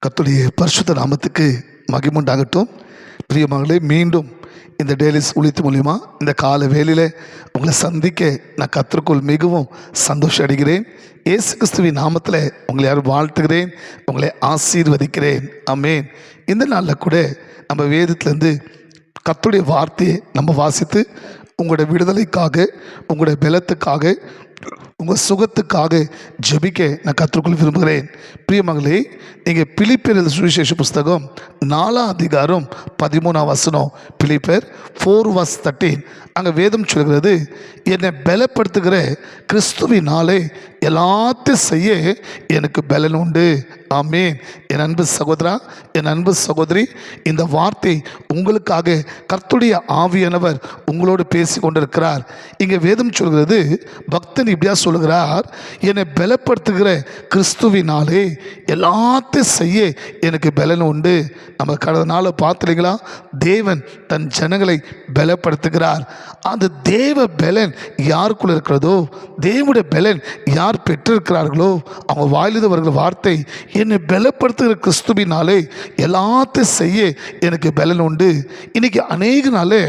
கர்த்தருடைய பரிசுத்த நாமத்துக்கு மகிமை உண்டாகட்டும். பிரியமானவர்களே, மீண்டும் இந்த டெய்லிஸ் ஊழியத்து மூலியமாக இந்த கால வேளையில் உங்களை சந்திக்க நான் கர்த்தருக்குள் மிகவும் சந்தோஷம் அடைகிறேன். இயேசு கிறிஸ்துவின் நாமத்தில் உங்களை யாரும் வாழ்த்துகிறேன், உங்களை ஆசீர்வதிக்கிறேன். ஆமென். இந்த நாளில் கூட நம்ம வேதத்திலேருந்து கர்த்தருடைய வார்த்தையை நம்ம வாசித்து உங்களுடைய விடுதலைக்காக, உங்களுடைய பலத்துக்காக, உங்கள் சுகத்துக்காக ஜெபிக்க நான் கற்றுக்கொள்ள விரும்புகிறேன். பிரியமகளே, நீங்கள் பிலிப்பியர் சுவிசேஷ புஸ்தகம் 4 அதிகாரம் 13 வசனம், பிலிப்பியர் 4:13, அங்கே வேதம் சொல்கிறது, என்னை பலப்படுத்துகிற கிறிஸ்துவினாலே எல்லாத்தையும் செய்ய எனக்கு பலன் உண்டு. ஆமென். என் அன்பு சகோதரா, என் அன்பு சகோதரி, இந்த வார்த்தை உங்களுக்காக கர்த்தருடைய ஆவியானவர் உங்களோடு பேசி கொண்டிருக்கிறார். இங்கே வேதம் சொல்கிறது, பக்தன் இப்படியா சொல்லுகிறார், என்னை பலப்படுத்துகிற கிறிஸ்துவினாலே எல்லாத்தையும் செய்ய எனக்கு பலன் உண்டு. நம்ம கடந்த நாளை பார்த்துலீங்களா, தேவன் தன் ஜனங்களை பலப்படுத்துகிறார். அந்த தேவ பலன் யாருக்குள்ள இருக்கிறதோ, தேவனுடைய பலன் யார் பெற்றிருக்கிறார்களோ, அவங்க வாயிலிருந்து வருகிற வார்த்தை, என்னை பலப்படுத்துகிற கிறிஸ்துவினாலே எல்லாத்தையும் செய்ய எனக்கு பலன் உண்டு. இன்னைக்கு அநேக நாளே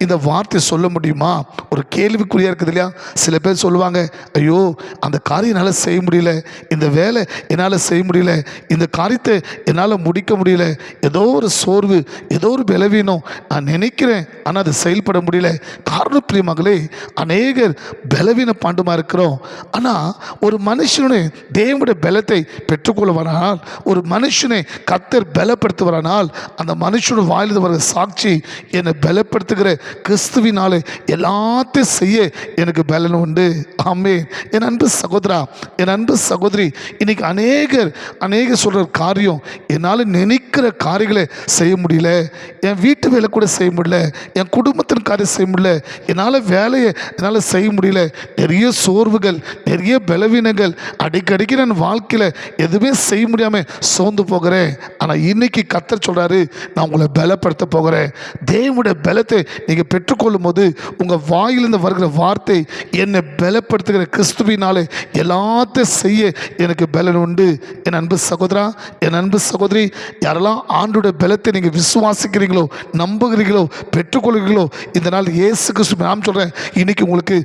இந்த வார்த்தை சொல்ல முடியுமா? ஒரு கேள்விக்குறியா இருக்குது இல்லையா? சில பேர் சொல்லுவாங்க, ஐயோ அந்த காரியம் என்னால் செய்ய முடியல, இந்த வேலை என்னால் செய்ய முடியல, இந்த காரியத்தை என்னால் முடிக்க முடியல, ஏதோ ஒரு சோர்வு, ஏதோ ஒரு பலவீனம், நான் நினைக்கிறேன் ஆனால் அது செயல்பட முடியல. காரணம் பிரியமகளே, அநேகர் பலவீன பாண்டுமா இருக்கிறோம். ஆனால் ஒரு மனுஷனே தேவனுடைய பலத்தை பெற்றுக்கொள்வானால், ஒரு மனுஷனை கர்த்தர் பலப்படுத்துவானால், அந்த மனுஷனோட வாயிலிருந்து வர சாட்சி, என்னை பலப்படுத்துகிற கிறிஸ்துவினாலே எல்லாத்தையும் செய்ய எனக்கு பலன் உண்டு. ஆமென். என் அன்பு சகோதரா, என் அன்பு சகோதரி, இன்னைக்கு அநேகர் சொல்கிற காரியம், என்னால் நினைக்கிற காரியங்களை செய்ய முடியல, என் வீட்டு வேலை கூட செய்ய முடியல, என் குடும்பத்தின் காரியம் செய்ய முடியல, என்னால் வேலையை என்னால் செய்ய முடியல, நிறைய சோர்வுகள், நிறைய பலவீனங்கள், அடிக்கடிக்கு நான் வாழ்க்கையில் எதுவுமே செய்ய முடியாமல் சோர்ந்து போகிறேன். ஆனால் இன்னைக்கு கர்த்தர் சொல்கிறாரு, நான் உங்களை பலப்படுத்த போகிறேன். தேவனுடைய பலத்தை நீங்கள் பெற்றுக்கொள்ளும் போது உங்கள் வாயிலிருந்து வருகிற வார்த்தை, என்னை பலப்படுத்துகிற கிறிஸ்துவினாலே எல்லாத்தையும் செய்ய எனக்கு பலன் உண்டு. என் அன்பு சகோதரா, என் அன்பு சகோதரி, யாரெல்லாம் ஆண்டோட பலத்தை நீங்கள் விசுவாசிக்கிறீங்களோ, நம்புகிறீங்களோ, பெற்றுக்கொள்கிறீங்களோ, இந்த நாள் இயேசு கிறிஸ்து நான் சொல்கிறேன், இன்னைக்கு உங்களுக்கு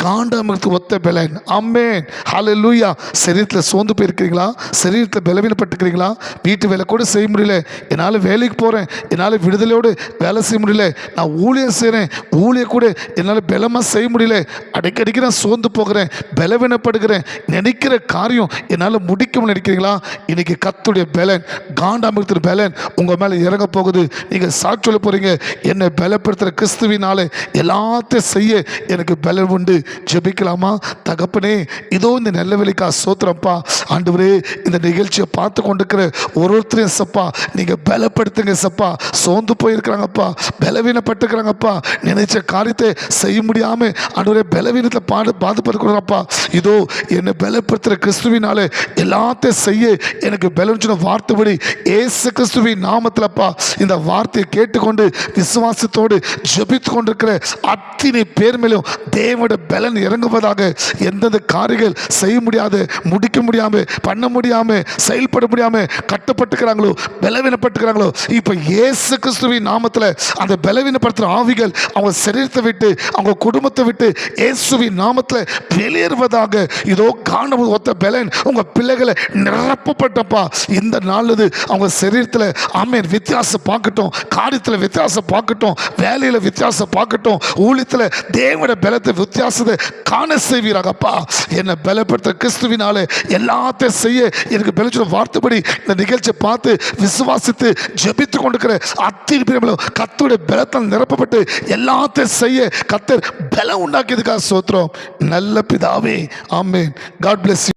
காண்டாமிரத்துக்கு ஒத்த பலன். ஆமென். ஹல்லேலூயா. சரீரத்தில் சோர்ந்து போயிருக்கிறீங்களா? சரீரத்தில் பலவீனப்பட்டுக்கிறீங்களா? வீட்டு வேலை கூட செய்ய முடியல, என்னால் வேலைக்கு போகிறேன், என்னால் விடுதலையோடு வேலை செய்ய முடியல, நான் ஊழியம் செய்கிறேன், ஊழியம் கூட என்னால் பலமாக செய்ய முடியல, அடிக்கடிக்கு நான் சோர்ந்து போகிறேன், பலவீனப்படுகிறேன், நினைக்கிற காரியம் என்னால் முடிக்க நினைக்கிறீங்களா? இன்னைக்கு கர்த்தருடைய பலன், காண்டாமிரத்தின் பலன் உங்கள் மேலே இறங்க போகுது. நீங்கள் சாட்சி சொல்ல போகிறீங்க, என்னை பலப்படுத்துகிற கிறிஸ்துவினாலே எல்லாத்தையும் செய்ய எனக்கு பலன் உண்டு. ஜெபிக்கலாமா? தகப்பனே, இதோ இந்த நல்ல வேலைக்கா சோத்திரப்பா. ஆண்டவரே, இந்த நிகழ்ச்சியை பார்த்து கொண்டிருக்கிற ஒருத்தரையும் சப்பா நீங்கள் பலப்படுத்துங்க சப்பா. சோர்ந்து போயிருக்கிறாங்கப்பா, பலவீனப்பட்டுக்கிறாங்கப்பா, நினைச்ச காரியத்தை செய்ய முடியாமல் ஆண்டவரே பலவீனத்தில் பாதிப்பா. இதோ என்னை பலப்படுத்துகிற கிறிஸ்துவினாலே எல்லாத்தையும் செய்ய எனக்கு பலன் சொன்ன வார்த்தைப்படி இயேசு கிறிஸ்துவின் நாமத்திலப்பா இந்த வார்த்தையை கேட்டுக்கொண்டு விசுவாசத்தோடு ஜெபித்து கொண்டிருக்கிற அத்தனை பேர் மேலும் தேவனுடைய பலன் இறங்குவதாக. எந்தெந்த காரியங்கள் செய்ய முடியாது, முடிக்க முடியாமல், பண்ண முடியாமல், செயல்பட முடியாமல் கட்டப்பட்டுக்கிறாங்களோ, பலவீனப்பட்டுக்கிறாங்களோ, இப்போ இயேசு கிறிஸ்துவின் நாமத்தில் அந்த பலவீனப்படுத்துகிற ஆவிகள் அவங்க சரீரத்தை விட்டு, அவங்க குடும்பத்தை விட்டு இயேசுவின் நாமத்தில் வெளியேறுவதாக. இதோ காண ஒத்த பலன் உங்கள் பிள்ளைகளை நிரப்பப்பட்டப்பா. இந்த நாளுது அவங்க சரீரத்தில் ஆமென் வித்தியாசம் பார்க்கட்டும், காரியத்தில் வித்தியாசம் பார்க்கட்டும், வேலையில் வித்தியாசம் பார்க்கட்டும், ஊழியத்தில் தேவனுடைய பலத்தை வித்தியாசத்தை காண செய்வீராகப்பா. என்னை பலப்படுத்த கிறிஸ்துவினாலே எல்லாத்தையும் செய்ய எனக்கு பலச்ச வார்த்தைப்படி இந்த நிகழ்ச்சியை பார்த்து விசுவாசித்து ஜெபித்து கொண்டிருக்கிற அத்தனை பேரும் கர்த்தருடைய பலத்தால் நிரப்பப்பட்டு எல்லாத்தையும் செய்ய கர்த்தர் பலம் உண்டாக்கியதுக்காக ஸ்தோத்திரம். நல்ல பிதாவே, ஆமென். God bless you.